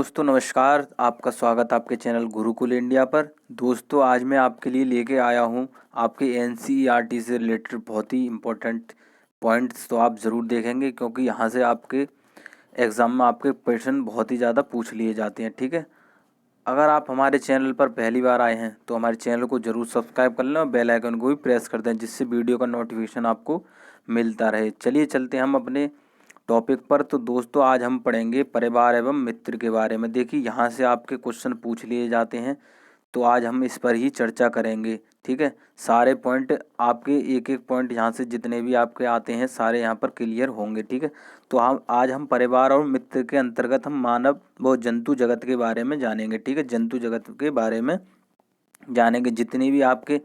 दोस्तों नमस्कार, आपका स्वागत आपके चैनल गुरुकुल इंडिया पर। दोस्तों आज मैं आपके लिए लेके आया हूँ आपके एनसीईआरटी से रिलेटेड बहुत ही इम्पोर्टेंट पॉइंट्स। तो आप ज़रूर देखेंगे क्योंकि यहाँ से आपके एग्ज़ाम में आपके क्वेश्चन बहुत ही ज़्यादा पूछ लिए जाते हैं। ठीक है, अगर आप हमारे चैनल पर पहली बार आए हैं तो हमारे चैनल को ज़रूर सब्सक्राइब कर लें और बेल आइकन को भी प्रेस कर दें, जिससे वीडियो का नोटिफिकेशन आपको मिलता रहे। चलिए चलते हैं हम अपने टॉपिक पर। तो दोस्तों आज हम पढ़ेंगे परिवार एवं मित्र के बारे में। देखिए यहाँ से आपके क्वेश्चन पूछ लिए जाते हैं, तो आज हम इस पर ही चर्चा करेंगे। ठीक है, सारे पॉइंट आपके एक एक पॉइंट यहाँ से जितने भी आपके आते हैं सारे यहाँ पर क्लियर होंगे। ठीक है, तो हम परिवार और मित्र के अंतर्गत हम मानव व जंतु जगत के बारे में जानेंगे। ठीक है, जंतु जगत के बारे में जानेंगे। जितने भी आपके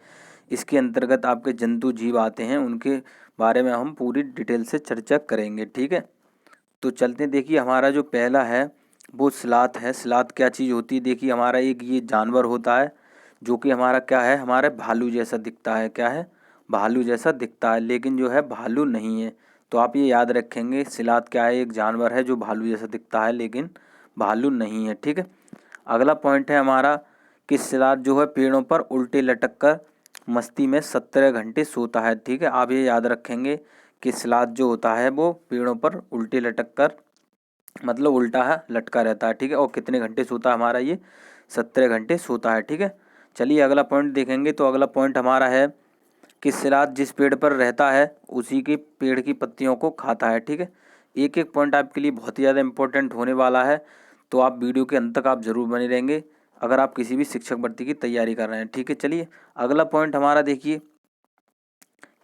इसके अंतर्गत आपके जंतु जीव आते हैं उनके बारे में हम पूरी डिटेल से चर्चा करेंगे। ठीक है, तो चलते हैं। देखिए हमारा जो पहला है वो स्लाथ है। स्लाथ क्या चीज़ होती है? देखिए हमारा एक ये जानवर होता है जो कि हमारा क्या है, हमारे भालू जैसा दिखता है। क्या है? भालू जैसा दिखता है, लेकिन जो है भालू नहीं है। तो आप ये याद रखेंगे, स्लाथ क्या है, एक जानवर है जो भालू जैसा दिखता है लेकिन भालू नहीं है। ठीक है, अगला पॉइंट है हमारा कि स्लाथ जो है पेड़ों पर उल्टे लटक कर मस्ती में 17 घंटे सोता है। ठीक है, आप ये याद रखेंगे कि स्लाथ जो होता है वो पेड़ों पर उल्टे लटक कर मतलब उल्टा है लटका रहता है। ठीक है, और कितने घंटे सोता है हमारा ये? 17 घंटे सोता है। ठीक है, चलिए अगला पॉइंट देखेंगे। तो अगला पॉइंट हमारा है कि स्लाथ जिस पेड़ पर रहता है उसी के पेड़ की पत्तियों को खाता है। ठीक है, एक एक पॉइंट आपके लिए बहुत ही ज़्यादा इंपॉर्टेंट होने वाला है, तो आप वीडियो के अंत तक आप ज़रूर बने रहेंगे अगर आप किसी भी शिक्षक भर्ती की तैयारी कर रहे हैं। ठीक है, चलिए अगला पॉइंट हमारा देखिए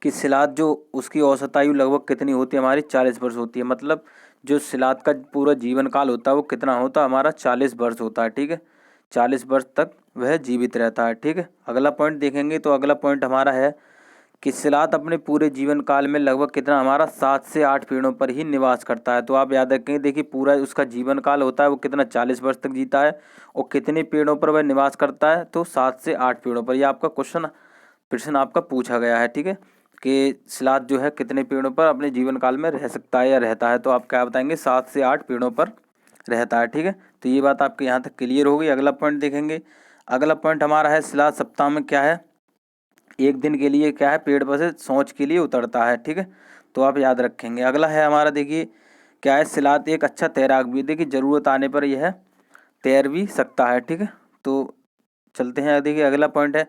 कि स्लाथ जो उसकी औसत आयु लगभग कितनी होती है हमारी? 40 वर्ष होती है। मतलब जो स्लाथ का पूरा जीवन काल होता है वो कितना होता है हमारा? 40 वर्ष होता है। ठीक है, 40 वर्ष तक वह जीवित रहता है। ठीक है, अगला पॉइंट देखेंगे। तो अगला पॉइंट हमारा है कि स्लाथ अपने पूरे जीवन काल में लगभग कितना हमारा 7 से 8 पेड़ों पर ही निवास करता है। तो आप याद रखेंगे, देखिए पूरा उसका जीवन काल होता है वो कितना 40 वर्ष तक जीता है, और कितने पेड़ों पर वह निवास करता है? तो 7 से 8 पेड़ों पर। यह आपका प्रश्न आपका पूछा गया है। ठीक है, कि स्लाथ जो है कितने पेड़ों पर अपने जीवन काल में रह सकता है या रहता है? तो आप क्या बताएंगे? 7 से 8 पेड़ों पर रहता है। ठीक है, तो ये बात आपके यहाँ तक क्लियर हो गई। अगला पॉइंट देखेंगे। अगला पॉइंट हमारा है स्लाथ सप्ताह में क्या है, एक दिन के लिए क्या है, पेड़ पर से सोच के लिए उतरता है। ठीक है, तो आप याद रखेंगे। अगला है हमारा देखिए क्या है, स्लाथ एक अच्छा तैराक भी। देखिए ज़रूरत आने पर यह तैर भी सकता है। ठीक है, तो चलते हैं। देखिए अगला पॉइंट है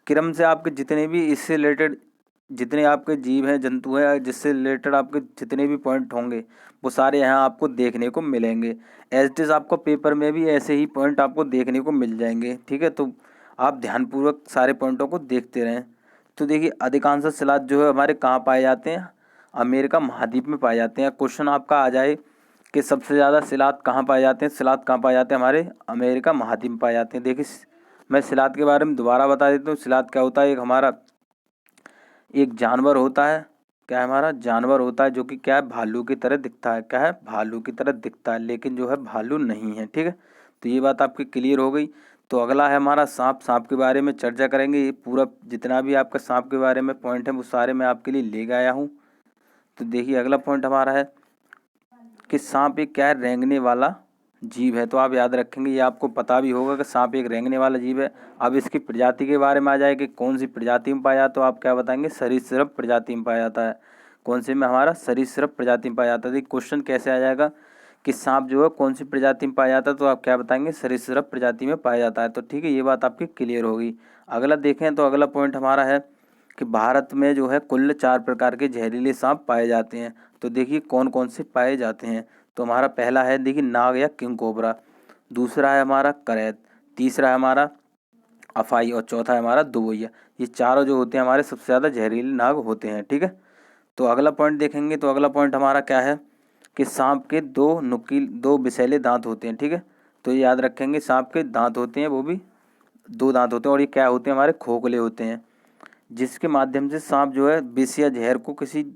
क्रम से आपके जितने भी इससे रिलेटेड जितने आपके जीव हैं, जंतु हैं, जिससे रिलेटेड आपके जितने भी पॉइंट होंगे वो सारे यहाँ आपको देखने को मिलेंगे। एज इट इज़ आपको पेपर में भी ऐसे ही पॉइंट आपको देखने को मिल जाएंगे। ठीक है, तो आप ध्यानपूर्वक सारे पॉइंटों को देखते रहें। तो देखिए अधिकांश स्लाथ जो है हमारे कहाँ पाए जाते हैं? अमेरिका महाद्वीप में पाए जाते हैं। क्वेश्चन आपका आ जाए कि सबसे ज़्यादा स्लाथ कहाँ पाए जाते हैं? स्लाथ कहाँ पाए जाते हैं? हमारे अमेरिका महाद्वीप में पाए जाते हैं। देखिए मैं स्लाथ के बारे में दोबारा बता देता हूँ। स्लाथ क्या होता है? एक हमारा एक जानवर होता है। क्या है? हमारा जानवर होता है जो कि क्या है, भालू की तरह दिखता है। क्या है? भालू की तरह दिखता है, लेकिन जो है भालू नहीं है। ठीक है, तो ये बात आपकी क्लियर हो गई। तो अगला है हमारा सांप। सांप के बारे में चर्चा करेंगे। ये पूरा जितना भी आपका सांप के बारे में पॉइंट है वो सारे मैं आपके लिए ले आया हूँ। तो देखिए अगला पॉइंट हमारा है कि सांप एक क्या है, रेंगने वाला जीव है। तो आप याद रखेंगे, ये आपको पता भी होगा कि सांप एक रेंगने वाला जीव है। अब इसकी प्रजाति के बारे में आ जाए कि कौन सी प्रजाति में पाया, तो आप क्या बताएंगे? सरीसृप प्रजाति में पाया जाता है। कौन से में? हमारा सरीसृप प्रजाति में पाया जाता है। देखिए क्वेश्चन कैसे आ जाएगा कि सांप जो है कौन सी प्रजाति में पाया जाता है, तो आप क्या बताएंगे? सरीसृप प्रजाति में पाया जाता है। तो ठीक है, ये बात आपकी क्लियर होगी। अगला देखें तो अगला पॉइंट हमारा है कि भारत में जो है कुल 4 प्रकार के जहरीले सांप पाए जाते हैं। तो देखिए कौन कौन से पाए जाते हैं। तो हमारा पहला है देखिए नाग या किंग कोबरा, दूसरा है हमारा करैत, तीसरा है हमारा अफाई, और चौथा है हमारा दुबैया। ये चारों जो होते हैं हमारे सबसे ज़्यादा जहरीले नाग होते हैं। ठीक है, तो अगला पॉइंट देखेंगे। तो अगला पॉइंट हमारा क्या है कि सांप के दो विषैले दांत होते हैं। ठीक है, तो ये याद रखेंगे, सांप के दांत होते हैं, वो भी 2 दांत होते हैं, और ये क्या होते हैं? हमारे खोखले होते हैं, जिसके माध्यम से सांप जो है विष या जहर को किसी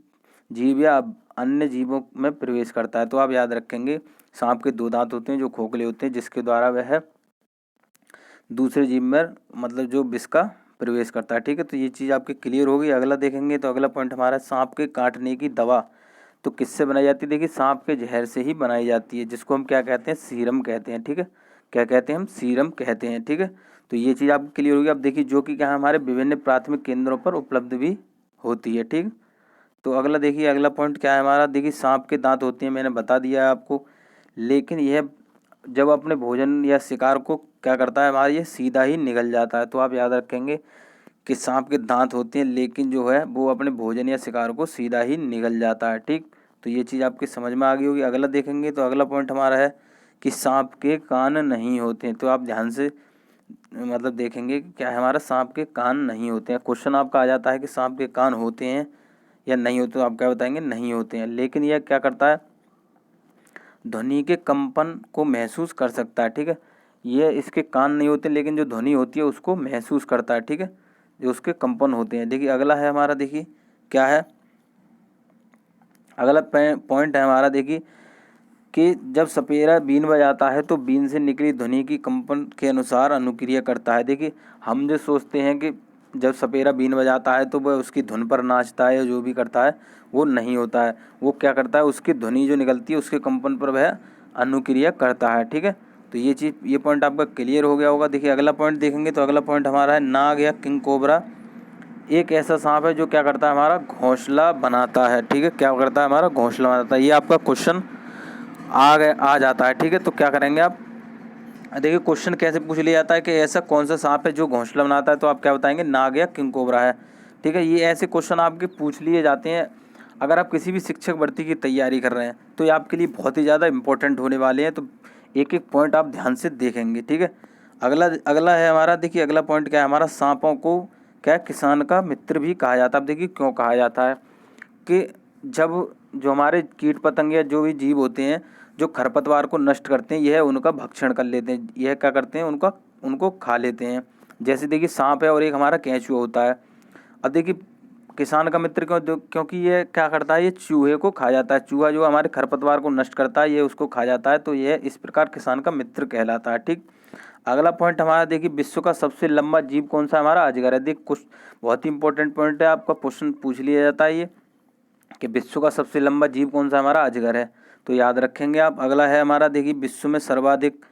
जीव या अन्य जीवों में प्रवेश करता है। तो आप याद रखेंगे सांप के 2 दांत होते हैं जो खोखले होते हैं, जिसके द्वारा वह दूसरे जीव में मतलब जो विष का प्रवेश करता है। ठीक है, तो ये चीज़ आपकी क्लियर होगी। अगला देखेंगे तो अगला पॉइंट हमारा सांप के काटने की दवा तो किससे बनाई जाती है? देखिए सांप के जहर से ही बनाई जाती है, जिसको हम क्या कहते हैं? सीरम कहते हैं। ठीक है, क्या कहते हैं? हम सीरम कहते हैं। ठीक है, तो ये चीज़ आपको क्लियर होगी। अब देखिए जो कि क्या है, हमारे विभिन्न प्राथमिक केंद्रों पर उपलब्ध भी होती है। ठीक, तो अगला देखिए, अगला पॉइंट क्या है हमारा? देखिए सांप के दांत होते हैं, मैंने बता दिया है आपको, लेकिन यह जब अपने भोजन या शिकार को क्या करता है हमारा, ये सीधा ही निगल जाता है। तो आप याद रखेंगे कि सांप के दांत होते हैं, लेकिन जो है वो अपने भोजन या शिकार को सीधा ही निगल जाता है। ठीक, तो ये चीज़ आपकी समझ में आ गई होगी। अगला देखेंगे तो अगला पॉइंट हमारा है कि सांप के कान नहीं होते हैं। तो आप ध्यान से मतलब देखेंगे कि क्या है हमारा, सांप के कान नहीं होते हैं। क्वेश्चन आपका आ जाता है कि सांप के कान होते हैं या नहीं होते, तो आप क्या बताएंगे? नहीं होते हैं। लेकिन यह क्या करता है? ध्वनि के कंपन को महसूस कर सकता है। ठीक है, ये इसके कान नहीं होते, लेकिन जो ध्वनि होती है उसको महसूस करता है। ठीक है, जो उसके कंपन होते हैं। देखिए अगला है हमारा, देखिए क्या है अगला पॉइंट है हमारा, देखिए कि जब सपेरा बीन बजाता है तो बीन से निकली ध्वनि की कंपन के अनुसार अनुक्रिया करता है। देखिए हम जो सोचते हैं कि जब सपेरा बीन बजाता है तो वह उसकी धुन पर नाचता है या जो भी करता है, वो नहीं होता है। वो क्या करता है? उसकी ध्वनि जो निकलती है उसके कंपन पर वह अनुक्रिया करता है। ठीक है, तो ये चीज़, ये पॉइंट आपका क्लियर हो गया होगा। देखिए अगला पॉइंट देखेंगे तो अगला पॉइंट हमारा है नाग या किंग कोबरा एक ऐसा सांप है जो क्या करता है? हमारा घोंसला बनाता है। ठीक है, क्या करता है? हमारा घोंसला बनाता है। ये आपका क्वेश्चन आ जाता है। ठीक है, तो क्या करेंगे आप? देखिए क्वेश्चन कैसे पूछ लिया जाता है कि ऐसा कौन सा सांप है जो घोंसला बनाता है, तो आप क्या बताएंगे? नाग या किंग कोबरा है। ठीक है, ये ऐसे क्वेश्चन आपके पूछ लिए जाते हैं अगर आप किसी भी शिक्षक भर्ती की तैयारी कर रहे हैं, तो ये आपके लिए बहुत ही ज़्यादा इंपॉर्टेंट होने वाले हैं। तो एक एक पॉइंट आप ध्यान से देखेंगे। ठीक है, अगला अगला है हमारा, देखिए अगला पॉइंट क्या है हमारा? सांपों को क्या किसान का मित्र भी कहा जाता है। अब देखिए क्यों कहा जाता है कि जब जो हमारे कीट पतंग या जो भी जीव होते हैं जो खरपतवार को नष्ट करते हैं, यह उनका भक्षण कर लेते हैं। यह क्या करते हैं? उनको खा लेते हैं। जैसे देखिए सांप है और एक हमारा केंचुआ होता है। अब देखिए किसान का मित्र क्योंकि ये क्या करता है? ये चूहे को खा जाता है। चूहा जो हमारे खरपतवार को नष्ट करता है, ये उसको खा जाता है। तो यह इस प्रकार किसान का मित्र कहलाता है। ठीक, अगला पॉइंट हमारा देखिए विश्व का सबसे लंबा जीव कौन सा? हमारा अजगर है। देख कुछ बहुत ही इंपॉर्टेंट पॉइंट है, आपका क्वेश्चन पूछ लिया जाता है ये कि विश्व का सबसे लंबा जीव कौन सा? हमारा अजगर है। तो याद रखेंगे आप। अगला है हमारा, देखिए विश्व में सर्वाधिक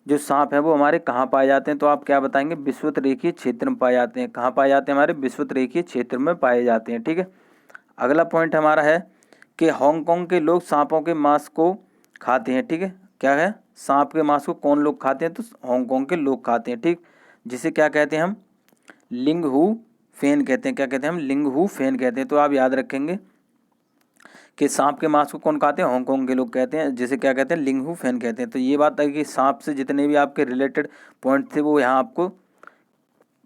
जो सांप है वो हमारे कहाँ पाए जाते हैं? तो आप क्या बताएंगे? विषुवत रेखीय क्षेत्र में पाए जाते हैं। कहाँ पाए जाते हैं? हमारे विषुवत रेखीय क्षेत्र में पाए जाते हैं। ठीक है, अगला पॉइंट हमारा है कि हांगकांग के लोग सांपों के मांस को खाते हैं। ठीक है, क्या है? सांप के मांस को कौन लोग खाते हैं? तो हांगकांग के लोग खाते हैं। ठीक, जिसे क्या कहते हैं हम? लिंग हु फेन कहते हैं। क्या कहते हैं हम? लिंग हु फेन कहते हैं। तो आप याद रखेंगे कि सांप के मांस को कौन खाते हैं? हांगकांग के लोग कहते हैं, जिसे क्या कहते हैं? लिंग हु फेन कहते हैं। तो ये बात है कि सांप से जितने भी आपके रिलेटेड पॉइंट थे वो यहाँ आपको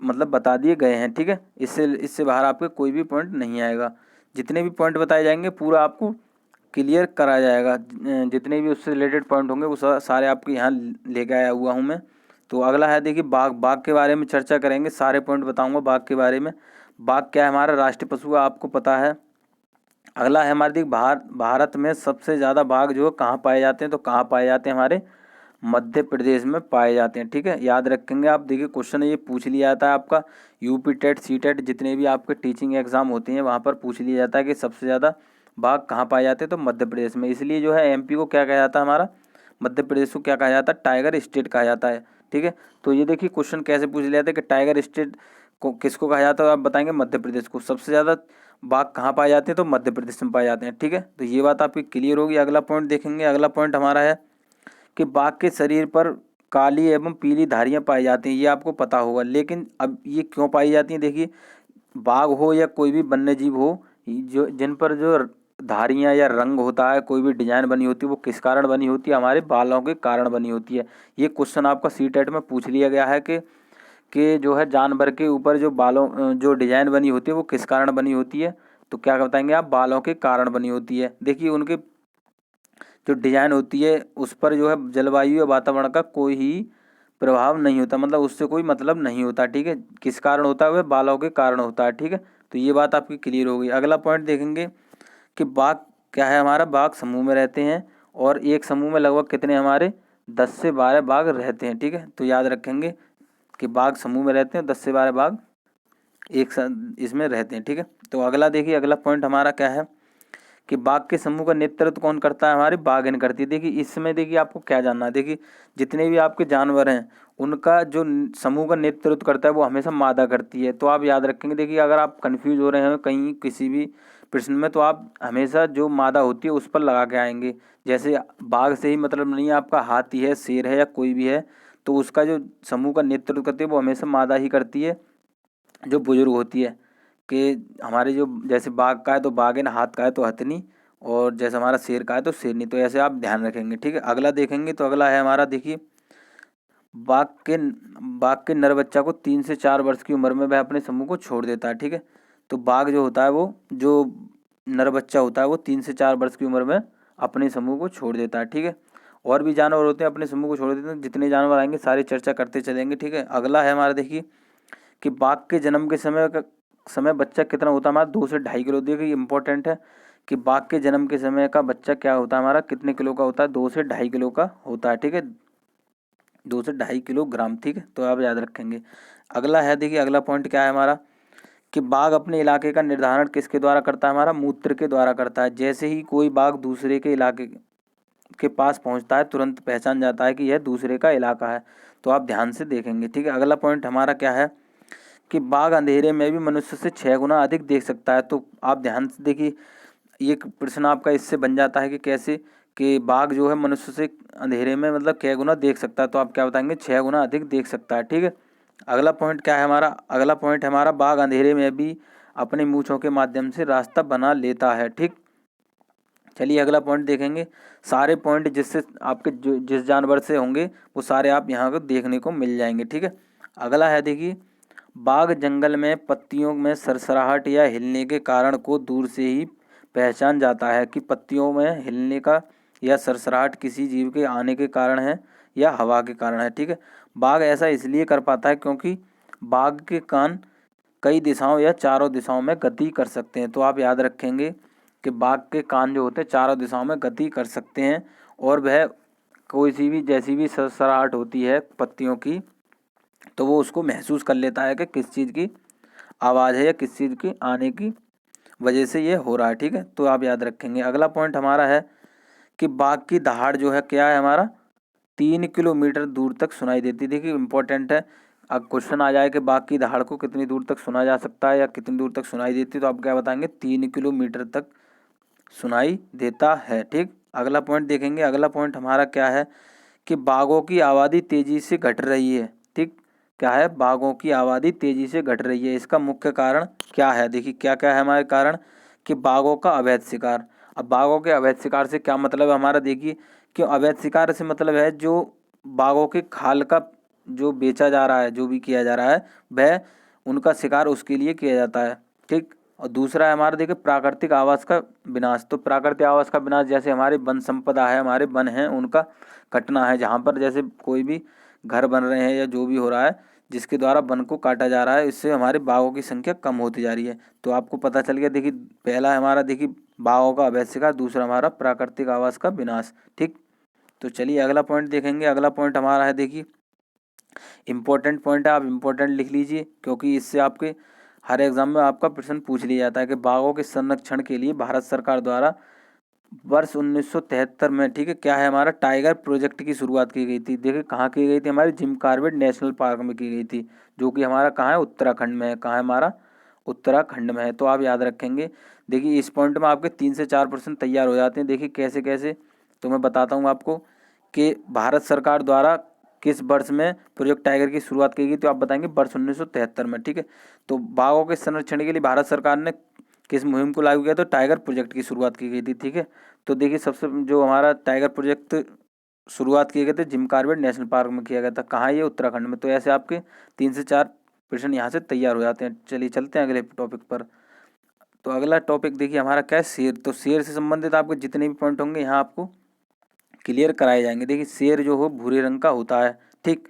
मतलब बता दिए गए हैं। ठीक है, इससे बाहर आपके कोई भी पॉइंट नहीं आएगा। जितने भी पॉइंट बताए जाएंगे पूरा आपको क्लियर कराया जाएगा। जितने भी उससे रिलेटेड पॉइंट होंगे वो सारे आपके यहाँ लेके आया हुआ हूँ मैं। तो अगला है देखिए बाघ। बाघ के बारे में चर्चा करेंगे, सारे पॉइंट बताऊँगा बाघ के बारे में। बाघ क्या है? हमारा राष्ट्रीय पशु है, आपको पता है। अगला है हमारे देखिए भारत में सबसे ज़्यादा बाघ जो है कहाँ पाए जाते हैं? तो कहाँ पाए जाते हैं? हमारे मध्य प्रदेश में पाए जाते हैं। ठीक है, याद रखेंगे आप। देखिए क्वेश्चन ये पूछ लिया जाता है आपका यूपी टेट सी टेट जितने भी आपके टीचिंग एग्जाम होते हैं वहाँ पर पूछ लिया जाता है कि सबसे ज़्यादा बाघ कहाँ पाए जाते हैं? तो मध्य प्रदेश में। इसलिए जो है एमपी को क्या कहा जाता है? हमारा मध्य प्रदेश को क्या कहा जाता है? टाइगर स्टेट कहा जाता है। ठीक है, तो ये देखिए क्वेश्चन कैसे पूछ लिया जाता है कि टाइगर स्टेट को किसको कहा जाता है? आप बताएंगे मध्य प्रदेश को। सबसे ज़्यादा बाघ कहाँ पाए जाते हैं? तो मध्य प्रदेश में पाए जाते हैं। ठीक है, तो ये बात आपकी क्लियर होगी। अगला पॉइंट देखेंगे। अगला पॉइंट हमारा है कि बाघ के शरीर पर काली एवं पीली धारियाँ पाई जाती हैं। ये आपको पता होगा, लेकिन अब ये क्यों पाई जाती हैं? देखिए बाघ हो या कोई भी वन्य जीव हो, जो जिन पर जो धारियाँ या रंग होता है, कोई भी डिजाइन बनी होती है, वो किस कारण बनी होती है? हमारे बालों के कारण बनी होती है। ये क्वेश्चन आपका सी टेट में पूछ लिया गया है कि जो है जानवर के ऊपर जो बालों जो डिजाइन बनी होती है वो किस कारण बनी होती है? तो क्या बताएंगे आप? बालों के कारण बनी होती है। देखिए उनके जो डिजाइन होती है उस पर जो है जलवायु या वातावरण का कोई ही प्रभाव नहीं होता, मतलब उससे कोई मतलब नहीं होता। ठीक है, किस कारण होता है? वह बालों के कारण होता है। ठीक है, तो ये बात आपकी क्लियर हो गई। अगला पॉइंट देखेंगे कि बाघ क्या है? हमारा बाघ समूह में रहते हैं और एक समूह में लगभग कितने हमारे 10 से 12 बाघ रहते हैं। ठीक है, तो याद रखेंगे कि बाघ समूह में रहते हैं, 10 से 12 बाघ एक साथ इसमें रहते हैं। ठीक है, तो अगला देखिए, अगला पॉइंट हमारा क्या है कि बाघ के समूह का नेतृत्व कौन करता है, हमारी बाघिन करती है। देखिए इसमें देखिए आपको क्या जानना है, देखिए जितने भी आपके जानवर हैं उनका जो समूह का नेतृत्व करता है वो हमेशा मादा करती है। तो आप याद रखेंगे, देखिए अगर आप कंफ्यूज हो रहे हैं कहीं किसी भी प्रश्न में, तो आप हमेशा जो मादा होती है उस पर लगा के आएंगे। जैसे बाघ से ही मतलब नहीं है, आपका हाथी है, शेर है या कोई भी है, तो उसका जो समूह का नेतृत्व करती है वो हमेशा मादा ही करती है, जो बुजुर्ग होती है। कि हमारे जो जैसे बाघ का है तो बाघिन, हाथ का है तो हथनी, और जैसे हमारा शेर का है तो शेरनी। तो ऐसे आप ध्यान रखेंगे, ठीक है। अगला देखेंगे तो अगला है हमारा, देखिए बाघ के बाघ के नर बच्चा को 3 से 4 वर्ष की उम्र में वह अपने समूह को छोड़ देता है, ठीक है। तो बाघ जो होता है वो जो नर बच्चा होता है वो 3 से 4 वर्ष की उम्र में अपने समूह को छोड़ देता है, ठीक है। और भी जानवर होते हैं अपने समूह को छोड़ देते हैं, जितने जानवर आएंगे सारी चर्चा करते चलेंगे, ठीक है। अगला है हमारा, देखिए कि बाघ के जन्म के समय बच्चा कितना होता है हमारा, 2 से 2.5 किलो। देखिए इंपॉर्टेंट है कि बाघ के जन्म के समय का बच्चा क्या होता है हमारा, कितने किलो का होता है, 2 से 2.5 किलो का होता है, ठीक है। 2 से 2.5 किलोग्राम, ठीक है। तो आप याद रखेंगे। अगला है, देखिए अगला पॉइंट क्या है हमारा, कि बाघ अपने इलाके का निर्धारण किसके द्वारा करता है, हमारा मूत्र के द्वारा करता है। जैसे ही कोई बाघ दूसरे के इलाके के पास पहुंचता है तुरंत पहचान जाता है कि यह दूसरे का इलाका है। तो आप ध्यान से देखेंगे, ठीक है। अगला पॉइंट हमारा क्या है, कि बाघ अंधेरे में भी मनुष्य से 6 गुना अधिक देख सकता है। तो आप ध्यान से देखिए, ये प्रश्न आपका इससे बन जाता है कि कैसे, कि बाघ जो है मनुष्य से अंधेरे में मतलब 6 गुना देख सकता है। तो आप क्या बताएंगे, 6 गुना अधिक देख सकता है, ठीक है। अगला पॉइंट क्या है हमारा, अगला पॉइंट है हमारा, बाघ अंधेरे में भी अपनी मूंछों के माध्यम से रास्ता बना लेता है, ठीक। चलिए अगला पॉइंट देखेंगे। सारे पॉइंट जिससे आपके जो जिस जानवर से होंगे वो सारे आप यहाँ को देखने को मिल जाएंगे, ठीक है। अगला है, देखिए बाघ जंगल में पत्तियों में सरसराहट या हिलने के कारण को दूर से ही पहचान जाता है, कि पत्तियों में हिलने का या सरसराहट किसी जीव के आने के कारण है या हवा के कारण है, ठीक है। बाघ ऐसा इसलिए कर पाता है क्योंकि बाघ के कान कई दिशाओं या चारों दिशाओं में गति कर सकते हैं। तो आप याद रखेंगे कि बाघ के कान जो होते हैं चारों दिशाओं में गति कर सकते हैं, और वह कोई सी भी जैसी भी सरसराहट होती है पत्तियों की तो वो उसको महसूस कर लेता है कि किस चीज़ की आवाज़ है या किस चीज़ की आने की वजह से ये हो रहा है, ठीक है। तो आप याद रखेंगे। अगला पॉइंट हमारा है कि बाघ की दहाड़ जो है क्या है हमारा, 3 किलोमीटर दूर तक सुनाई देती है। देखिए इंपॉर्टेंट है, अब क्वेश्चन आ जाए कि बाघ की दहाड़ को कितनी दूर तक सुना जा सकता है या कितनी दूर तक सुनाई देती है, तो आप क्या बताएंगे, 3 किलोमीटर तक सुनाई देता है, ठीक। अगला पॉइंट देखेंगे। अगला पॉइंट हमारा क्या है, कि बाघों की आबादी तेजी से घट रही है, ठीक। क्या है, बाघों की आबादी तेजी से घट रही है। इसका मुख्य कारण क्या है, देखिए क्या क्या है हमारे कारण, कि बाघों का अवैध शिकार। अब बाघों के अवैध शिकार से क्या मतलब है हमारा, देखिए कि अवैध शिकार से मतलब है जो बाघों के खाल का जो बेचा जा रहा है, जो भी किया जा रहा है वह उनका शिकार उसके लिए किया जाता है, ठीक। और दूसरा है हमारा, देखिए प्राकृतिक आवास का विनाश। तो प्राकृतिक आवास का विनाश जैसे हमारे वन संपदा है, हमारे वन हैं उनका कटना है, जहाँ पर जैसे कोई भी घर बन रहे हैं या जो भी हो रहा है जिसके द्वारा वन को काटा जा रहा है, इससे हमारे बाघों की संख्या कम होती जा रही है। तो आपको पता चल गया, देखिए पहला है हमारा, देखिए बाघों का अवैध शिकार, दूसरा हमारा प्राकृतिक आवास का विनाश, ठीक। तो चलिए अगला पॉइंट देखेंगे। अगला पॉइंट हमारा है, देखिए इम्पोर्टेंट पॉइंट है, आप इम्पोर्टेंट लिख लीजिए क्योंकि इससे आपके हर एग्जाम में आपका प्रश्न पूछ लिया जाता है, कि बाघों के संरक्षण के लिए भारत सरकार द्वारा वर्ष 1973 में, ठीक है, क्या है हमारा, टाइगर प्रोजेक्ट की शुरुआत की गई थी। देखिए कहाँ की गई थी, हमारी जिम कॉर्बेट नेशनल पार्क में की गई थी, जो कि हमारा कहाँ है, उत्तराखंड में है। कहाँ है हमारा, उत्तराखंड में है। तो आप याद रखेंगे। देखिए इस पॉइंट में आपके 3 से 4 प्रश्न तैयार हो जाते हैं। देखिए कैसे कैसे, तो मैं बताता हूँ आपको, कि भारत सरकार द्वारा किस वर्ष में प्रोजेक्ट टाइगर की शुरुआत की गई, तो आप बताएंगे वर्ष 1973 में, ठीक है। तो बाघों के संरक्षण के लिए भारत सरकार ने किस मुहिम को लागू किया, तो टाइगर प्रोजेक्ट की शुरुआत की गई थी, ठीक है। तो देखिए सबसे जो हमारा टाइगर प्रोजेक्ट शुरुआत किए गए थे जिम कॉर्बेट नेशनल पार्क में किया गया था। कहाँ, ये उत्तराखंड में। तो ऐसे आपके 3 से 4 प्रश्न यहाँ से तैयार हो जाते हैं। चलिए चलते हैं अगले टॉपिक पर। तो अगला टॉपिक देखिए हमारा क्या है, शेर। तो शेर से संबंधित आपके जितने भी पॉइंट होंगे यहाँ आपको क्लियर कराए जाएंगे। देखिए शेर जो हो भूरे रंग का होता है, ठीक।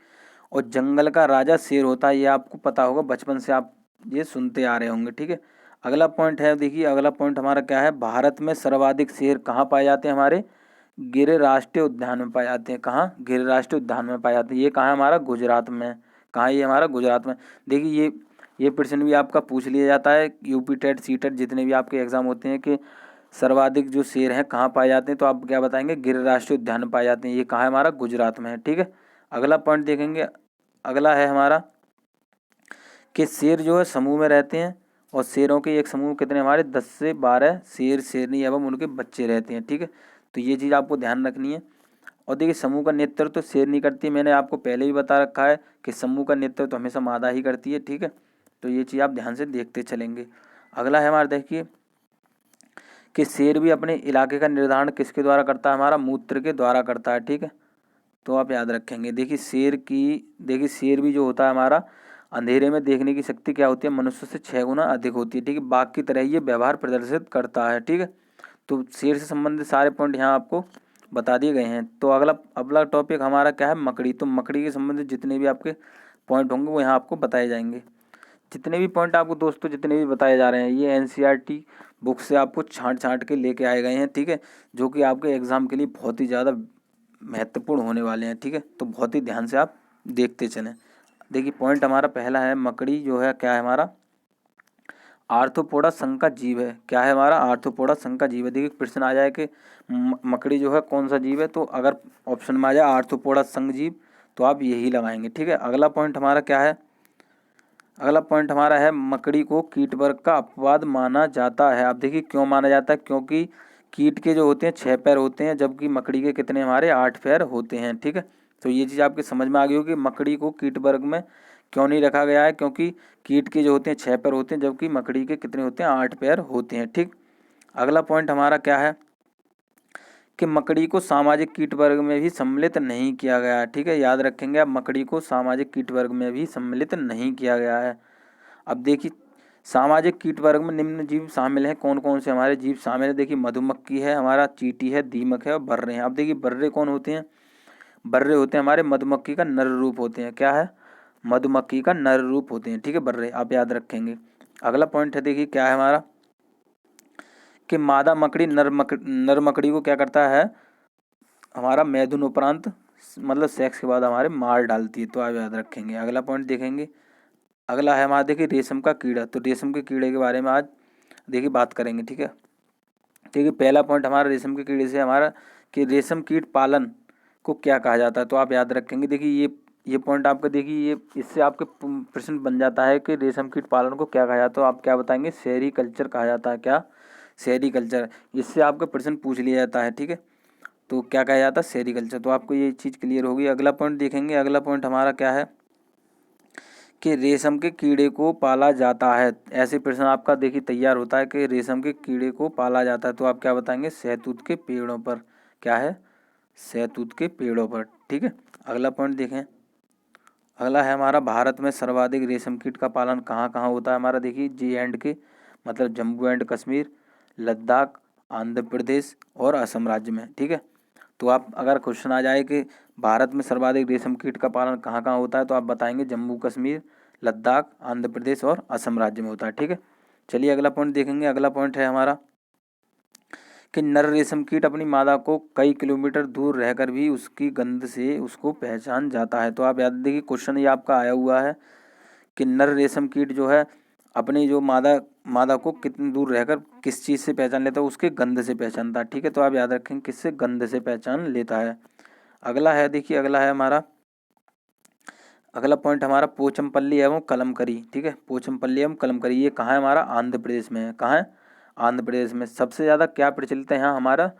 और जंगल का राजा शेर होता है, ये आपको पता होगा, बचपन से आप ये सुनते आ रहे होंगे, ठीक है। अगला पॉइंट है, देखिए अगला पॉइंट हमारा क्या है, भारत में सर्वाधिक शेर कहाँ पाए जाते हैं, हमारे गिर राष्ट्रीय उद्यान में पाए जाते हैं। कहाँ, गिर राष्ट्रीय उद्यान में पाए जाते हैं। ये कहाँ है हमारा, गुजरात में। कहाँ, ये हमारा गुजरात में। देखिए ये प्रश्न भी आपका पूछ लिया जाता है, यूपी टेट सी टेट जितने भी आपके एग्जाम होते हैं, कि सर्वाधिक जो शेर हैं कहाँ पाए जाते हैं, तो आप क्या बताएंगे, गिर राष्ट्रीय उद्यान में पाए जाते हैं। ये कहाँ है हमारा, गुजरात में है। ठीक है, अगला पॉइंट देखेंगे, अगला है हमारा कि शेर जो है समूह में रहते हैं और शेरों के एक समूह में कितने हमारे 10 से 12 शेर शेरनी एवं उनके बच्चे रहते हैं। ठीक है, तो ये चीज़ आपको ध्यान रखनी है। और देखिए समूह का नेतृत्व तो शेरनी करती है, मैंने आपको पहले भी बता रखा है कि समूह का नेतृत्व तो हमेशा मादा ही करती है। ठीक है, तो ये चीज़ आप ध्यान से देखते चलेंगे। अगला है हमारा देखिए कि शेर भी अपने इलाके का निर्धारण किसके द्वारा करता है, हमारा मूत्र के द्वारा करता है। ठीक है, तो आप याद रखेंगे। देखिए शेर भी जो होता है हमारा, अंधेरे में देखने की शक्ति क्या होती है, मनुष्य से 6 गुना अधिक होती है। ठीक है, बाघ की तरह ये व्यवहार प्रदर्शित करता है। ठीक है, तो शेर से संबंधित सारे पॉइंट यहाँ आपको बता दिए गए हैं। तो अगला टॉपिक हमारा क्या है, मकड़ी। तो मकड़ी के संबंधित जितने भी आपके पॉइंट होंगे वो यहाँ आपको बताए जाएंगे। जितने भी पॉइंट आपको दोस्तों जितने भी बताए जा रहे हैं ये एनसीईआरटी बुक से आपको छांट छांट के लेके आए गए हैं। ठीक है, जो कि आपके एग्ज़ाम के लिए बहुत ही ज़्यादा महत्वपूर्ण होने वाले हैं। ठीक है, तो बहुत ही ध्यान से आप देखते चलें। देखिए पॉइंट हमारा पहला है, मकड़ी जो है क्या है हमारा, आर्थ्रोपोडा संघ का जीव है। क्या है हमारा, आर्थ्रोपोडा संघ का जीव है। देखिए प्रश्न आ जाए कि मकड़ी जो है कौन सा जीव है, तो अगर ऑप्शन में आ जाए आर्थ्रोपोडा संघ जीव तो आप यही लगाएंगे। ठीक है, अगला पॉइंट हमारा क्या है, अगला पॉइंट हमारा है मकड़ी को कीट वर्ग का अपवाद माना जाता है। अब देखिए क्यों माना जाता है, क्योंकि कीट के जो होते हैं 6 पैर होते हैं, जबकि मकड़ी के कितने हमारे 8 पैर होते हैं। ठीक है, तो ये चीज़ आपके समझ में आ गई होगी मकड़ी को कीट वर्ग में क्यों नहीं रखा गया है, क्योंकि कीट के जो होते हैं 6 पैर होते हैं, जबकि मकड़ी के कितने होते हैं, 8 पैर होते हैं। ठीक, अगला पॉइंट हमारा क्या है कि मकड़ी को सामाजिक कीट वर्ग में भी सम्मिलित नहीं किया गया है। ठीक है, याद रखेंगे आप, मकड़ी को सामाजिक कीट वर्ग में भी सम्मिलित नहीं किया गया है। अब देखिए सामाजिक कीट वर्ग में निम्न जीव शामिल हैं, कौन कौन से हमारे जीव शामिल है, देखिए मधुमक्खी है हमारा, चींटी है, दीमक है और बर्रे हैं। अब देखिए बर्रे कौन होते हैं, बर्रे होते हैं हमारे मधुमक्खी का नर रूप होते हैं। क्या है, मधुमक्खी का नर रूप होते हैं। ठीक है, बर्रे आप याद रखेंगे। अगला पॉइंट है देखिए क्या है हमारा कि मादा मकड़ी नर मकड़ी को क्या करता है, हमारा मैथुन उपरांत मतलब सेक्स के बाद हमारे मार डालती है। तो आप याद रखेंगे। अगला पॉइंट देखेंगे, अगला है हमारा देखिए रेशम का कीड़ा। तो रेशम के कीड़े के बारे में आज देखिए बात करेंगे। ठीक है, देखिए पहला पॉइंट हमारा रेशम के कीड़े से हमारा कि रेशम कीट पालन को क्या कहा जाता है। तो आप याद रखेंगे। देखिए ये पॉइंट आपका देखिए ये इससे आपके प्रश्न बन जाता है कि रेशम कीट पालन को क्या कहा जाता है, तो आप क्या बताएंगे, सेरीकल्चर कहा जाता है। क्या, सेरीकल्चर, इससे आपका प्रश्न पूछ लिया जाता है। ठीक है, तो क्या कहा जाता है, सेरीकल्चर। तो आपको ये चीज़ क्लियर होगी। अगला पॉइंट देखेंगे, अगला पॉइंट हमारा क्या है कि रेशम के कीड़े को पाला जाता है। ऐसे प्रश्न आपका देखिए तैयार होता है कि रेशम के कीड़े को पाला जाता है, तो आप क्या बताएंगे, शहतूत के पेड़ों पर। क्या है, शहतूत के पेड़ों पर। ठीक है, अगला पॉइंट देखें, अगला है हमारा भारत में सर्वाधिक रेशम कीट का पालन कहाँ कहाँ होता है हमारा, देखिए J&K मतलब जम्मू एंड कश्मीर, लद्दाख, आंध्र प्रदेश और असम राज्य में। ठीक है, तो आप अगर क्वेश्चन आ जाए कि भारत में सर्वाधिक रेशम कीट का पालन कहाँ कहाँ होता है, तो आप बताएंगे जम्मू कश्मीर, लद्दाख, आंध्र प्रदेश और असम राज्य में होता है। ठीक है, चलिए अगला पॉइंट देखेंगे। अगला पॉइंट है हमारा कि नर रेशम कीट अपनी मादा को कई किलोमीटर दूर रहकर भी उसकी गंध से उसको पहचान जाता है। तो आप याद देखिए क्वेश्चन ये आपका आया हुआ है कि नर रेशम कीट जो है अपनी जो मादा को कितनी दूर रहकर किस चीज़ से पहचान लेता है, उसके गंध से पहचानता है। ठीक है, तो आप याद रखें किससे, गंध से पहचान लेता है। अगला है देखिए, अगला है हमारा, अगला पॉइंट हमारा पोचमपल्ली एवं कलमकरी। ठीक है, पोचमपल्ली एवं कलमकरी ये कहाँ है हमारा, आंध्र प्रदेश में है। कहाँ है, आंध्र प्रदेश में। सबसे ज़्यादा क्या प्रचलित है यहाँ हमारा,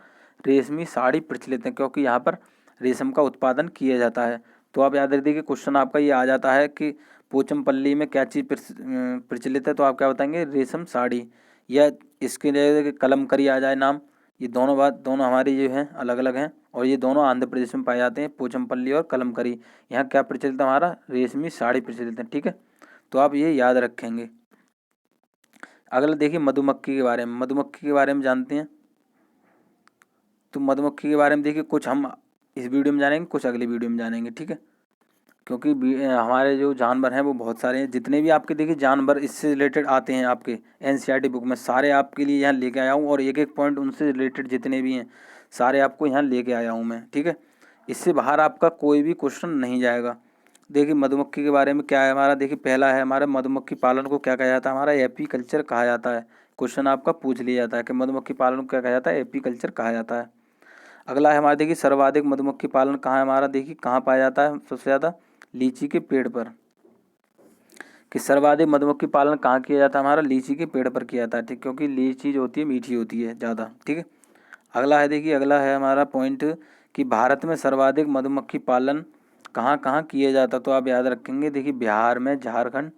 रेशमी साड़ी प्रचलित है, क्योंकि यहाँ पर रेशम का उत्पादन किया जाता है। तो आप याद रखिए कि क्वेश्चन आपका ये आ जाता है कि पोचमपल्ली में क्या चीज़ प्रचलित है, तो आप क्या बताएंगे, रेशम साड़ी, या इसके लिए कलमकरी आ जाए नाम। ये दोनों हमारी जो हैं अलग अलग हैं और ये दोनों आंध्र प्रदेश में पाए जाते हैं, पोचमपल्ली और कलमकरी। यहाँ क्या प्रचलित है हमारा, रेशमी साड़ी प्रचलित है। ठीक है, तो आप ये याद रखेंगे। अगला देखिए मधुमक्खी के बारे में, मधुमक्खी के बारे में जानते हैं। तो मधुमक्खी के बारे में देखिए कुछ हम इस वीडियो में जानेंगे, कुछ अगली वीडियो में जानेंगे। ठीक है, क्योंकि हमारे जो जानवर हैं वो बहुत सारे हैं। जितने भी आपके देखिए जानवर इससे रिलेटेड आते हैं आपके एनसीईआरटी बुक में, सारे आपके लिए यहाँ लेके आया हूँ और एक एक पॉइंट उनसे रिलेटेड जितने भी हैं सारे आपको यहाँ लेके आया हूँ मैं। ठीक है, इससे बाहर आपका कोई भी क्वेश्चन नहीं जाएगा। देखिए मधुमक्खी के बारे में क्या है हमारा, देखिए पहला है हमारा मधुमक्खी पालन को क्या कहा जाता है, हमारा एपीकल्चर कहा जाता है। क्वेश्चन आपका पूछ लिया जाता है कि मधुमक्खी पालन को क्या कहा जाता है, एपीकल्चर कहा जाता है। अगला है हमारा, देखिए सर्वाधिक मधुमक्खी पालन कहाँ है हमारा, देखिए कहाँ पाया जाता है सबसे ज़्यादा, लीची के पेड़ पर। कि सर्वाधिक मधुमक्खी पालन कहाँ किया जाता है हमारा, लीची के पेड़ पर किया जाता है, ठीक, क्योंकि लीची जो होती है मीठी होती है ज़्यादा, ठीक है। अगला है, देखिए अगला है हमारा पॉइंट कि भारत में सर्वाधिक मधुमक्खी पालन कहाँ कहाँ किया जाता है, तो आप याद रखेंगे, देखिए बिहार में, झारखंड,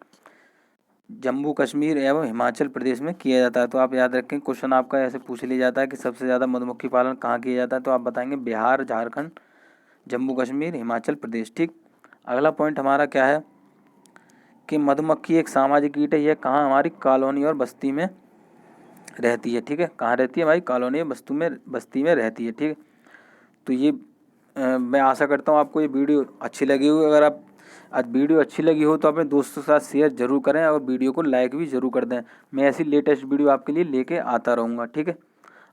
जम्मू कश्मीर एवं हिमाचल प्रदेश में किया जाता है। तो आप याद रखें, क्वेश्चन आपका ऐसे पूछ लिया जाता है कि सबसे ज़्यादा मधुमक्खी पालन कहाँ किया जाता है, तो आप बताएंगे बिहार, झारखंड, जम्मू कश्मीर, हिमाचल प्रदेश, ठीक। अगला पॉइंट हमारा क्या है कि मधुमक्खी एक सामाजिक कीट है, यह कहाँ हमारी कॉलोनी और बस्ती में रहती है, ठीक है। कहाँ रहती है, हमारी कॉलोनी और बस्ती में रहती है, ठीक है। तो ये मैं आशा करता हूँ आपको ये वीडियो अच्छी लगी होगी। अगर आप आज वीडियो अच्छी लगी हो तो अपने दोस्तों के साथ शेयर जरूर करें और वीडियो को लाइक भी जरूर कर दें। मैं ऐसी लेटेस्ट वीडियो आपके लिए लेके आता रहूँगा, ठीक है।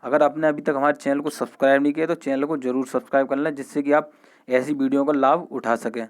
अगर आपने अभी तक हमारे चैनल को सब्सक्राइब नहीं किया तो चैनल को जरूर सब्सक्राइब कर लें, जिससे कि आप ऐसी वीडियो का लाभ उठा सकें।